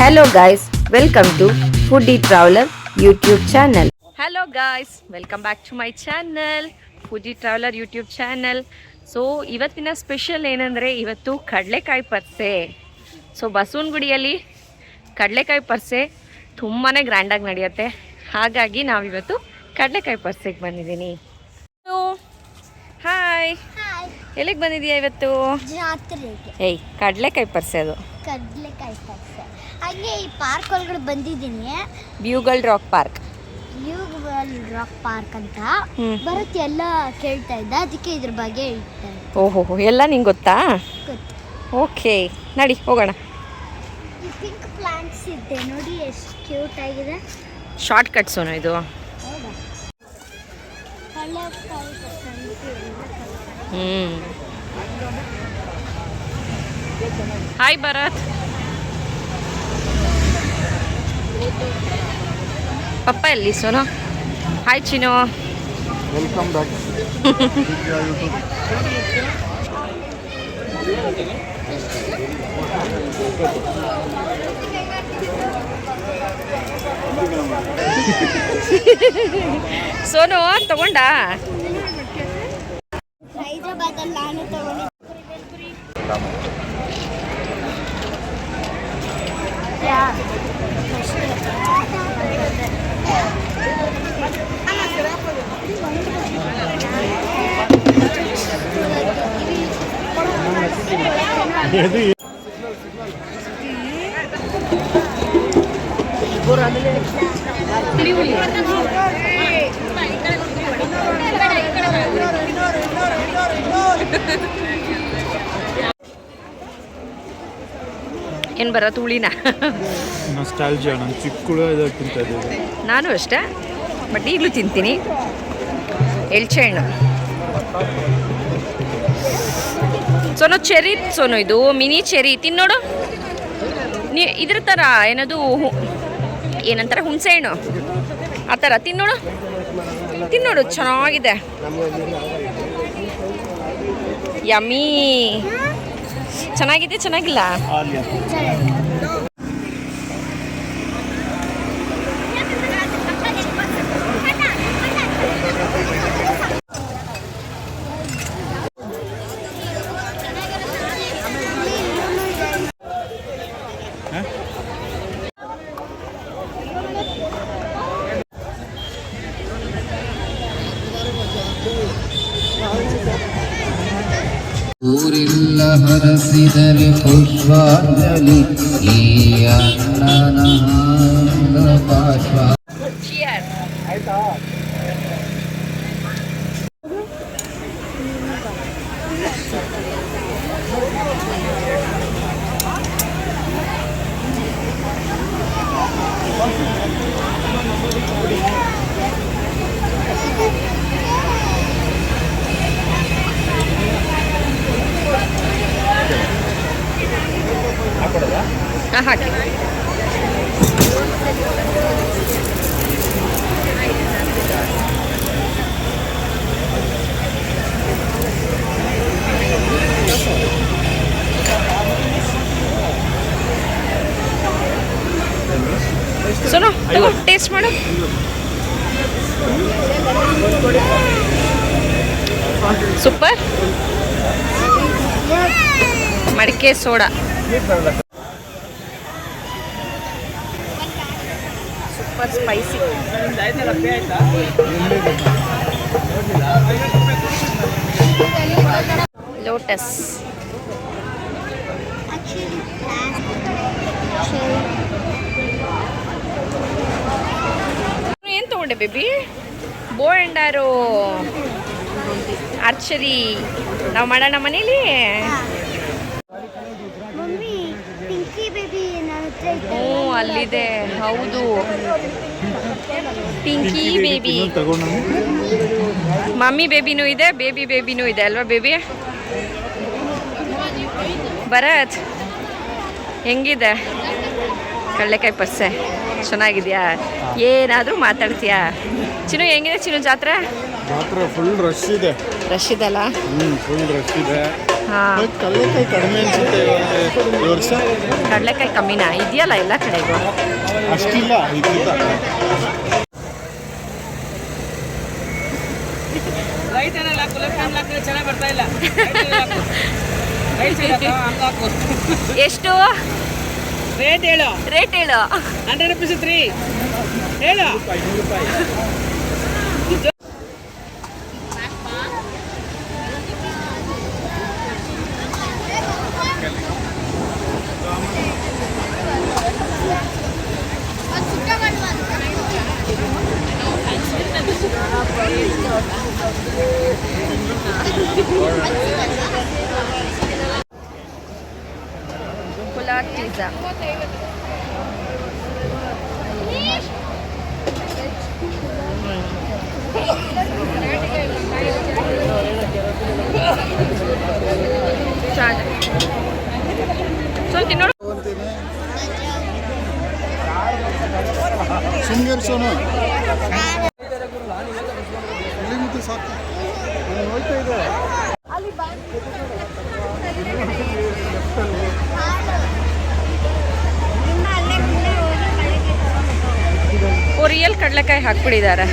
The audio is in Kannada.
Hello guys, welcome to Foodie Traveler YouTube channel. Hello guys, welcome back to my channel, Foodie Traveler YouTube channel. So ಇವತ್ತಿನ ಸ್ಪೆಷಲ್ ಏನಂದರೆ ಇವತ್ತು ಕಡಲೆಕಾಯಿ ಪರ್ಸೆ. ಸೊ ಬಸವನಗುಡಿಯಲ್ಲಿ ಕಡಲೆಕಾಯಿ ಪರ್ಸೆ ತುಂಬಾ ಗ್ರ್ಯಾಂಡಾಗಿ ನಡೆಯುತ್ತೆ. ಹಾಗಾಗಿ ನಾವಿವತ್ತು ಕಡಲೆಕಾಯಿ ಪರ್ಸೆಗೆ ಬಂದಿದ್ದೀನಿ. ಹಾಯ್, ಎಲ್ಲಿಗೆ ಬಂದಿದೀಯಾ ಇವತ್ತು? ಜಾತ್ರೆಗೆ. ಏಯ್, ಕಡಲೆಕಾಯಿ ಪರ್ಸೆ ಅದು. ಕಡಲೆಕಾಯಿ ಪರ್ಸೆ. ಹಾಗೆ ಈ ಪಾರ್ಕ್ ಒಳಗಡೆ ಬಂದಿದ್ದೀನಿ. Bugle rock park. Bugle rock park ಅಂತ ಬರುತ್ತೆ, ಎಲ್ಲ ಕೇಳ್ತಾ ಇದ್ದ, ಅದಕ್ಕೆ ಇದ್ರ ಬಗ್ಗೆ ಹೇಳ್ತಾರೆ. ಓಹೋ, ಎಲ್ಲ ನಿಂಗೆ ಗೊತ್ತಾ? ಗೊತ್ತು. ಓಕೆ, ನಡಿ ಹೋಗೋಣ. ಈ ಪಿಂಕ್ ಪ್ಲಾಂಟ್ಸ್ ಇದೆ ನೋಡಿ, ಎಷ್ಟು ಕ್ಯೂಟ್ ಆಗಿದೆ. ಶಾರ್ಟ್ ಕಟ್ಸೋಣ ಇದು. ಹೌದಾ? ಕಡಲೆಕಾಯಿ ಪರ್ಸೆ ಹಾಯ್ ಭರತ್. ಪಪ್ಪ ಎಲ್ಲಿ Sonu? Hi Chinnu. Welcome back. Sonu ತಗೊಂಡ? ಹೈದರಾಬಾದಲ್ಲಿ ನಾನು ತಗೊಂಡಿದ್ದೆ. ಏನು ಬರತ್ತೆ ಹುಳಿನ? ನಾಸ್ಟಾಲ್ಜಿಯಾ, ನಾನು ಚಿಕ್ಕಳು ಇದಾಗ ತಿಂತಾಯಿದ್ದೆ. ನಾನು ಅಷ್ಟೇ, ಬಟ್ ಈಗಲೂ ತಿಂತೀನಿ. ಎಳ್ಚೆ ಹಣ್ಣು ಸೋನು, ಚೆರಿ ಸೋನು, ಇದು ಮಿನಿ ಚೆರಿ ತಿನ್ನೋಡು. ಇದ್ರ ಥರ ಏನದು ಏನಂತಾರೆ, ಹುಣಸೆ ಹಣ್ಣು ಆ ಥರ ತಿನ್ನೋಡು. ತಿನ್ನೋಡು, ಚೆನ್ನಾಗಿದೆ. ಯಮ್ಮಿ. ಚೆನ್ನಾಗಿದೆ, ಚೆನ್ನಾಗಿಲ್ಲ? ಊರಿಲ್ಲ ಹರಸಿದರೆ ಪುಷ್ಪಾಂಜಲಿ ಈ ಅನ್ನನ ಬಾಷ್ಪ. ಹಾಕಿ. ಸೋನು ತಗೋ, ಟೇಸ್ಟ್ ಮಾಡು. ಸೂಪರ್. ಮಡಿಕೆ ಸೋಡಾ ಸೂಪರ್ ಸ್ಪೈಸಿ. ಲೋಟಸ್. ಏನು ತಗೊಂಡೆ ಬೇಬಿ? ಬೋ ಆ್ಯಂಡ್ ಆರೋ ಆರ್ಚರಿ ನಾವು ಮಾಡೋಣ ಮನೇಲಿ. ಹ್ಞೂ, ಅಲ್ಲಿದೆ. ಹೌದು, ಪಿಂಕಿ ಬೇಬಿ. ಮಮ್ಮಿ ಬೇಬಿನೂ ಇದೆ, ಬೇಬಿ ಬೇಬಿನೂ ಇದೆ ಅಲ್ವಾ ಬೇಬಿ? ಭರತ್, ಹೆಂಗಿದೆ ಕಡಲೆಕಾಯಿ ಪರ್ಸೆ? ಚೆನ್ನಾಗಿದೆಯಾ? ಏನಾದರೂ ಮಾತಾಡ್ತೀಯಾ? ಚಿನ್ನು ಹೆಂಗಿದೆ ಚಿನ್ನು ಜಾತ್ರೆ? ಜಾತ್ರೆ ಫುಲ್ ರಶ್ ಇದೆ. ರಶ್ ಇದಲ್ಲ? ಫುಲ್ ರಶ್ ಇದೆ. ಹಾಂ ಕಡಲೆಕಾಯಿ ಕಡಿಮೆ ಅನ್ಸುತ್ತೆ ಈ ವರ್ಷ. ಕಡಲೆಕಾಯಿ ಕಮ್ಮಿನಾ ಇದೆಯಲ್ಲ ಎಲ್ಲ ಕಡೆಗೂ. ಅಷ್ಟಿಲ್ಲ ಇದಕ್ಕಿಂತ. ಎಷ್ಟು ರೇಟ್ ಹೇಳು. ರೇಟ್ ಹೇಳು. 100 rupees 3 ಹೇಳು. ಪುಲಾವ್ ಪಿಜ್ಜಾ. ಸ್ವಲ್ಪ ತಿನ್ನೋಡು. ಶೃಂಗೇರಿ ಸೋನು ಸಾಕು ಹೋಯ್ತಾ ಇದೆ. ರಿಯಲ್ ಕಡಲೆಕಾಯಿ ಹಾಕ್ಬಿಟ್ಟಿದ್ದಾರೆ.